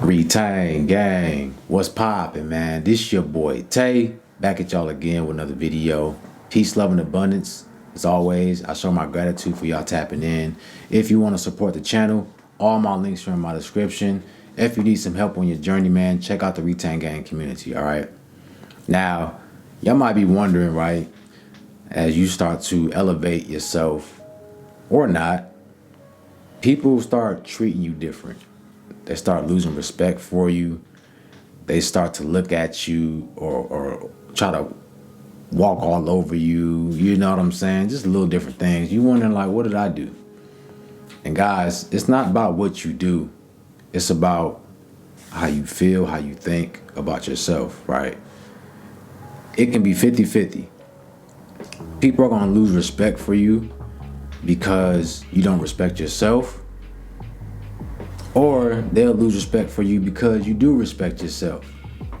Retain gang, what's poppin', man? This your boy Tay, back at y'all again with another video. Peace, love, and abundance. As always, I show my gratitude for y'all tapping in. If you want to support the channel, all my links are in my description. If you need some help on your journey, man, check out the Retain gang community, all right? Now, y'all might be wondering, right, as you start to elevate yourself or not, people start treating you different. They start losing respect for you. They start to look at you or try to walk all over you. You know what I'm saying? Just little different things. You wondering like, what did I do? And guys, it's not about what you do. It's about how you feel, how you think about yourself, right? It can be 50-50. People are going to lose respect for you because you don't respect yourself. Or they'll lose respect for you because you do respect yourself.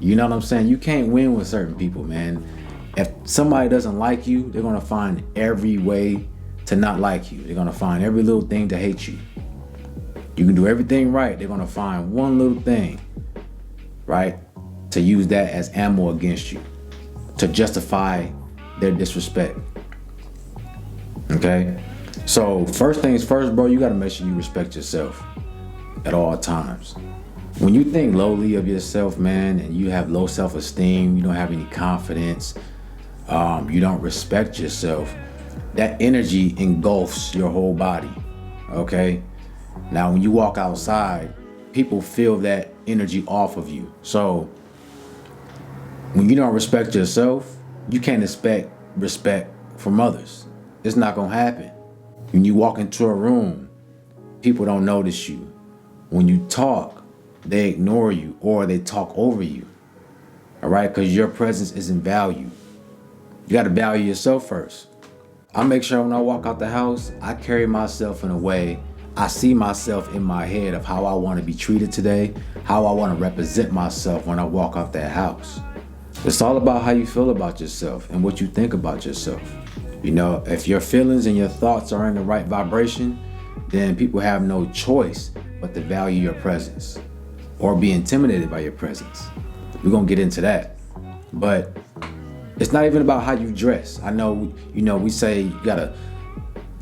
You know what I'm saying? You can't win with certain people, man. If somebody doesn't like you, they're gonna find every way to not like you. They're gonna find every little thing to hate you. You can do everything right, they're gonna find one little thing, right, to use that as ammo against you, to justify their disrespect. Okay? So first things first, bro, you gotta make sure you respect yourself at all times. When you think lowly of yourself, man, and you have low self-esteem, you don't have any confidence, you don't respect yourself, that energy engulfs your whole body, okay? Now, when you walk outside, people feel that energy off of you. So when you don't respect yourself, you can't expect respect from others. It's not gonna happen. When you walk into a room, people don't notice you. When you talk, they ignore you or they talk over you, all right? Because your presence isn't valued. You got to value yourself first. I make sure when I walk out the house, I carry myself in a way, I see myself in my head of how I want to be treated today, how I want to represent myself when I walk out that house. It's all about how you feel about yourself and what you think about yourself. You know, if your feelings and your thoughts are in the right vibration, then people have no choice but to value your presence or be intimidated by your presence. We're gonna get into that. But it's not even about how you dress. I know, you know, we say you gotta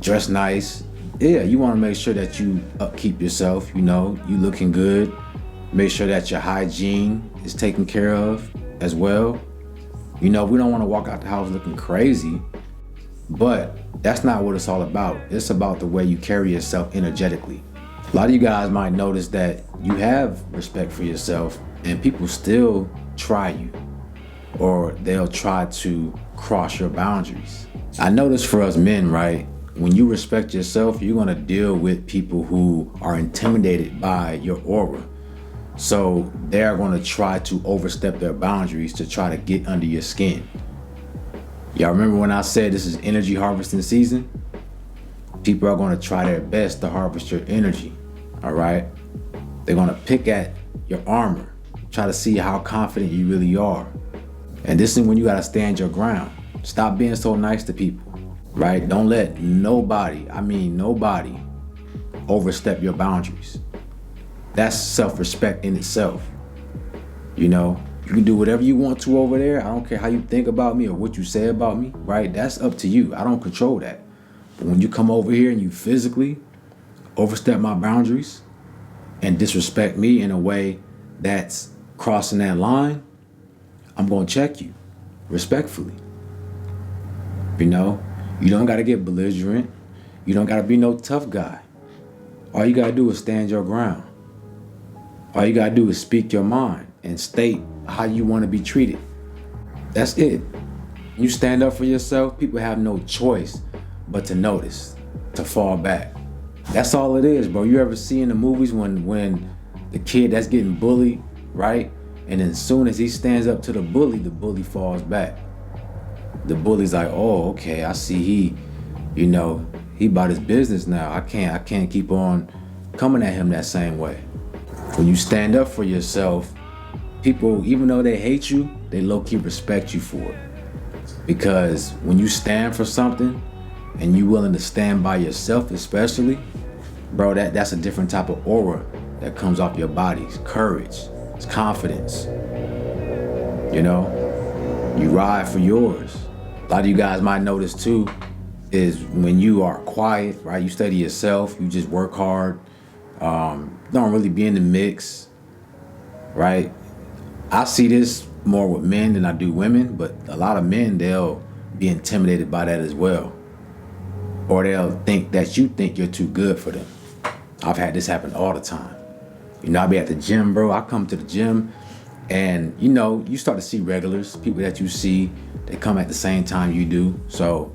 dress nice. Yeah, you wanna make sure that you upkeep yourself, you know, you looking good. Make sure that your hygiene is taken care of as well. You know, we don't wanna walk out the house looking crazy, but that's not what it's all about. It's about the way you carry yourself energetically. A lot of you guys might notice that you have respect for yourself and people still try you or they'll try to cross your boundaries. I notice for us men, right? When you respect yourself, you're gonna deal with people who are intimidated by your aura. So they're gonna try to overstep their boundaries to try to get under your skin. Y'all remember when I said this is energy harvesting season? People are going to try their best to harvest your energy, all right? They're going to pick at your armor, try to see how confident you really are. And this is when you got to stand your ground. Stop being so nice to people, right? Don't let nobody, I mean nobody, overstep your boundaries. That's self-respect in itself. You know, you can do whatever you want to over there. I don't care how you think about me or what you say about me, right? That's up to you. I don't control that. But when you come over here and you physically overstep my boundaries and disrespect me in a way that's crossing that line, I'm gonna check you respectfully. You know, you don't gotta get belligerent. You don't gotta be no tough guy. All you gotta do is stand your ground. All you gotta do is speak your mind and state how you wanna be treated. That's it. You stand up for yourself, people have no choice but to notice, to fall back. That's all it is, bro. You ever see in the movies when the kid that's getting bullied, right? And then as soon as he stands up to the bully falls back. The bully's like, oh, okay, I see he about his business now. I can't keep on coming at him that same way. When you stand up for yourself, people, even though they hate you, they low-key respect you for it. Because when you stand for something, and you willing to stand by yourself especially, bro, that's a different type of aura that comes off your body. It's courage. It's confidence. You know, you ride for yours. A lot of you guys might notice too is when you are quiet, right? You study yourself. You just work hard. Don't really be in the mix, right? I see this more with men than I do women, but a lot of men, they'll be intimidated by that as well. Or they'll think that you think you're too good for them. I've had this happen all the time. You know, I'll be at the gym, bro. I come to the gym and, you know, you start to see regulars, people that you see, they come at the same time you do. So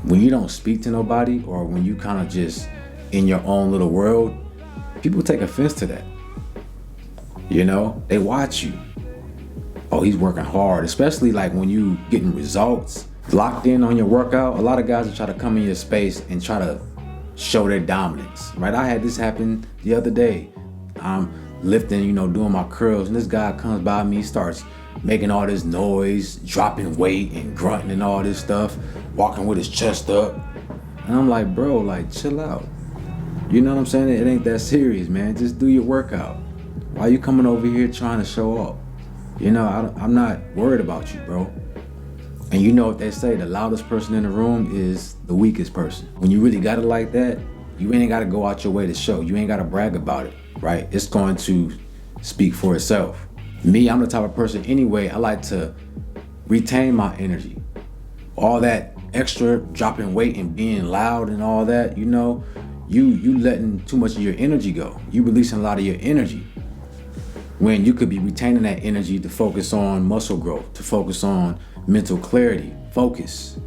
when you don't speak to nobody or when you kind of just in your own little world, people take offense to that. You know, they watch you. Oh, he's working hard, especially like when you getting results, locked in on your workout. A lot of guys will try to come in your space and try to show their dominance, right? I had this happen the other day. I'm lifting, you know, doing my curls, and this guy comes by me, starts making all this noise, dropping weight and grunting and all this stuff, walking with his chest up. And I'm like, bro, like, chill out. You know what I'm saying? It ain't that serious, man. Just do your workout. Why you coming over here trying to show off? You know, I'm not worried about you, bro. And you know what they say, the loudest person in the room is the weakest person. When you really got it like that, you ain't got to go out your way to show. You ain't got to brag about it, right? It's going to speak for itself. Me, I'm the type of person anyway, I like to retain my energy. All that extra dropping weight and being loud and all that, you know, you letting too much of your energy go. You releasing a lot of your energy when you could be retaining that energy to focus on muscle growth, to focus on mental clarity, focus.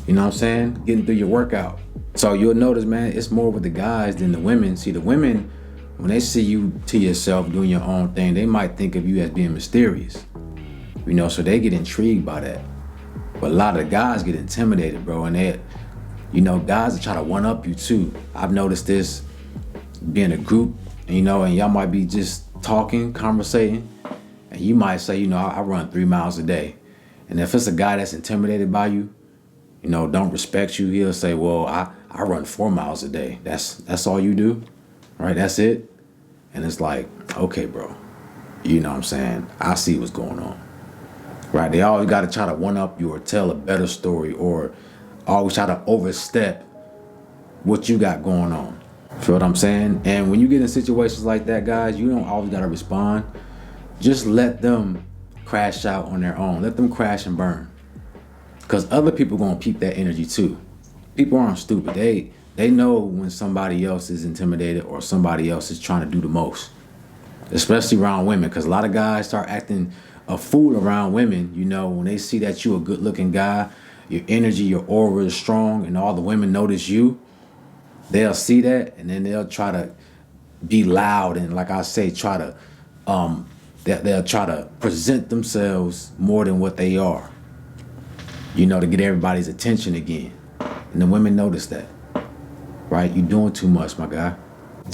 You know what I'm saying? Getting through your workout. So you'll notice, man, it's more with the guys than the women. See, the women, when they see you to yourself doing your own thing, they might think of you as being mysterious. You know, so they get intrigued by that. But a lot of the guys get intimidated, bro, and they, you know, guys will try to one up you too. I've noticed this being a group, you know, and y'all might be just talking, conversating, and you might say, you know, I run 3 miles a day. And if it's a guy that's intimidated by you, you know, don't respect you, he'll say, well, I run 4 miles a day. That's all you do, right? That's it. And it's like, okay, bro, you know what I'm saying? I see what's going on, right? They always got to try to one up you or tell a better story or always try to overstep what you got going on. Feel what I'm saying? And when you get in situations like that, guys, you don't always got to respond. Just let them crash out on their own. Let them crash and burn. Because other people going to peep that energy too. People aren't stupid. They know when somebody else is intimidated or somebody else is trying to do the most. Especially around women. Because a lot of guys start acting a fool around women. You know, when they see that you a good looking guy, your energy, your aura is strong, and all the women notice you, they'll see that and then they'll try to be loud and, like I say, try to they'll try to present themselves more than what they are, you know, to get everybody's attention again. And the women notice that, right? You're doing too much, my guy.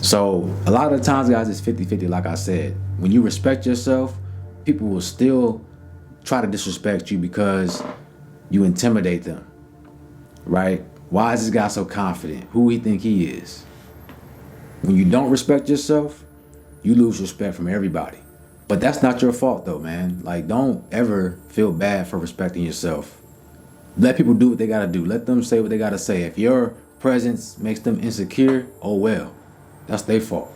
So a lot of the times, guys, it's 50-50, like I said. When you respect yourself, people will still try to disrespect you because you intimidate them, right? Why is this guy so confident? Who he think he is? When you don't respect yourself, you lose respect from everybody. But that's not your fault though, man. Like, don't ever feel bad for respecting yourself. Let people do what they gotta do. Let them say what they gotta say. If your presence makes them insecure, oh well. That's their fault.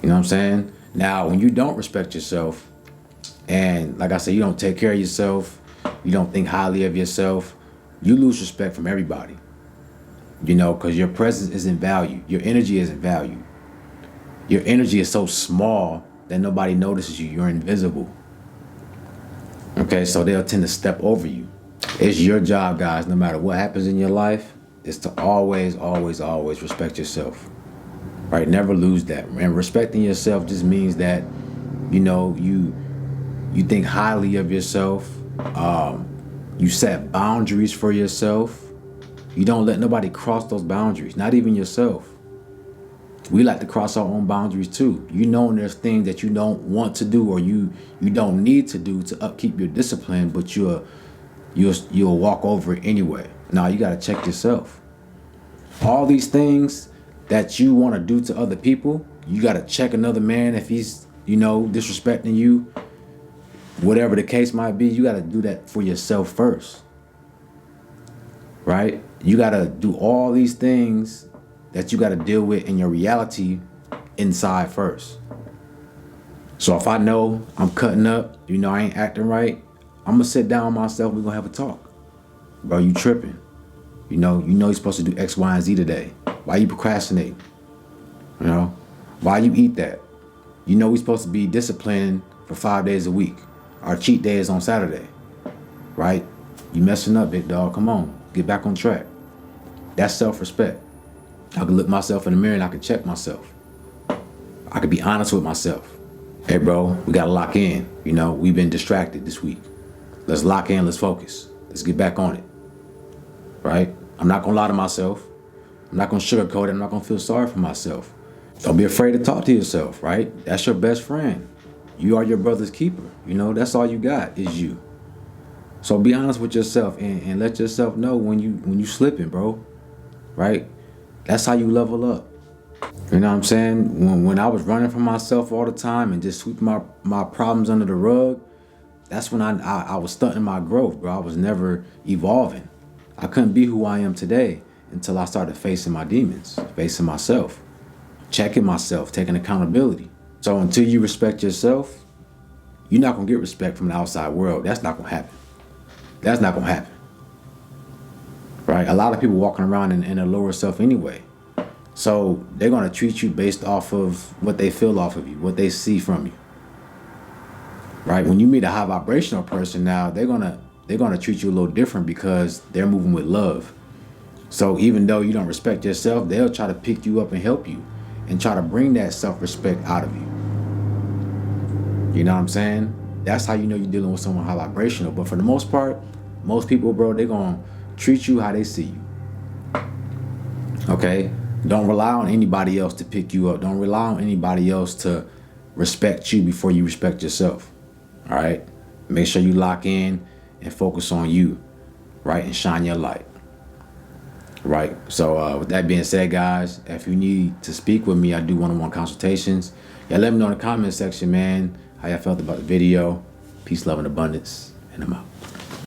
You know what I'm saying? Now, when you don't respect yourself, and like I said, you don't take care of yourself, you don't think highly of yourself, you lose respect from everybody. You know, because your presence isn't valued. Your energy isn't valued. Your energy is so small that nobody notices you. You're invisible. Okay, so they'll tend to step over you. It's your job, guys, no matter what happens in your life, is to always, always, always respect yourself. Right? Never lose that. And respecting yourself just means that, you know, you think highly of yourself. You set boundaries for yourself. You don't let nobody cross those boundaries, not even yourself. We like to cross our own boundaries too. You know there's things that you don't want to do or you don't need to do to upkeep your discipline, but you'll walk over it anyway. Now you gotta check yourself. All these things that you want to do to other people, you got to check another man if he's, disrespecting you. Whatever the case might be, you got to do that for yourself first. Right? You got to do all these things that you got to deal with in your reality inside first. So if I know I'm cutting up, I ain't acting right, I'm going to sit down with myself. We're going to have a talk. Bro, you tripping. You know you're supposed to do X, Y, and Z today. Why you procrastinating? Why you eat that? We're supposed to be disciplined for 5 days a week. Our cheat day is on Saturday, right? You messing up, big dog. Come on, get back on track. That's self-respect. I can look myself in the mirror and I can check myself. I can be honest with myself. Hey, bro, we got to lock in. We've been distracted this week. Let's lock in. Let's focus. Let's get back on it, right? I'm not going to lie to myself. I'm not going to sugarcoat it. I'm not going to feel sorry for myself. Don't be afraid to talk to yourself, right? That's your best friend. You are your brother's keeper. That's all you got is you. So be honest with yourself and let yourself know when you slipping, bro. Right? That's how you level up. You know what I'm saying? When I was running from myself all the time and just sweeping my problems under the rug, that's when I was stunting my growth, bro. I was never evolving. I couldn't be who I am today until I started facing my demons, facing myself, checking myself, taking accountability. So until you respect yourself, you're not going to get respect from the outside world. That's not going to happen. That's not going to happen. Right? A lot of people walking around in a lower self anyway. So they're going to treat you based off of what they feel off of you, what they see from you. Right? When you meet a high vibrational person now, they're going to treat you a little different because they're moving with love. So even though you don't respect yourself, they'll try to pick you up and help you and try to bring that self-respect out of you. You know what I'm saying? That's how you know you're dealing with someone high vibrational. But for the most part, most people, bro, they're going to treat you how they see you. Okay? Don't rely on anybody else to pick you up. Don't rely on anybody else to respect you before you respect yourself. All right? Make sure you lock in and focus on you, right? And shine your light. Right? So with that being said, guys, if you need to speak with me, I do one-on-one consultations. Yeah, let me know in the comment section, man, how y'all felt about the video. Peace, love, and abundance, and I'm out.